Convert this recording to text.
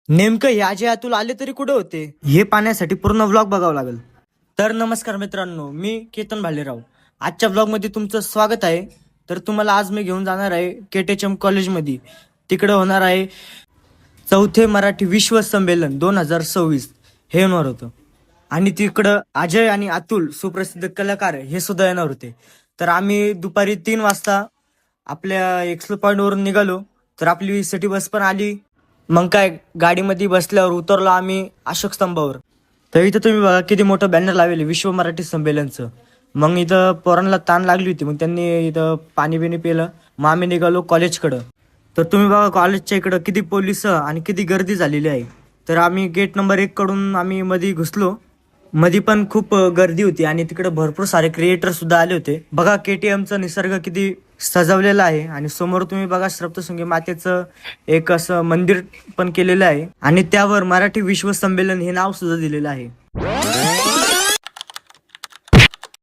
नेमकं हे अजय अतुल आले तरी कुठे होते हे पाहण्यासाठी पूर्ण व्लॉग बघावं लागेल. तर नमस्कार मित्रांनो, मी केतन भालेराव. आजच्या व्लॉग मध्ये तुमचं स्वागत आहे. तर तुम्हाला आज मी घेऊन जाणार आहे केटीएचएम कॉलेजमध्ये. तिकडे होणार आहे चौथे मराठी विश्व संमेलन 2026 हे होणार होतं. आणि तिकडं अजय आणि अतुल सुप्रसिद्ध कलाकार हे सुद्धा येणार होते. तर आम्ही दुपारी 3 वाजता आपल्या एक्सप्लो पॉइंट वरून निघालो. तर आपली सिटी बस पण आली. मग काय गाडीमध्ये बसल्यावर उतरलो आम्ही अशोक स्तंभावर. तर इथं तुम्ही बघा किती मोठं बॅनर लावले विश्व मराठी संमेलनचं. मग इथं पोरांना ताण लागली होती, मग त्यांनी इथं पाणी बिणी पिलं. मग आम्ही निघालो कॉलेजकडं. तर तुम्ही बघा कॉलेजच्या इकडं किती पोलिस आणि किती गर्दी झालेली आहे. तर आम्ही गेट नंबर 1 कडून आम्ही मध्ये घुसलो. मध्ये पण खूप गर्दी होती आणि तिकडे भरपूर सारे क्रिएटर सुद्धा आले होते. बघा केटीएमचा निसर्ग किती सजवलेला आहे. आणि समोर तुम्ही बघा सप्तशृंगी मातेचं एक असं मंदिर पण केलेलं आहे आणि त्यावर मराठी विश्व संमेलन हे नाव सुद्धा दिलेलं आहे.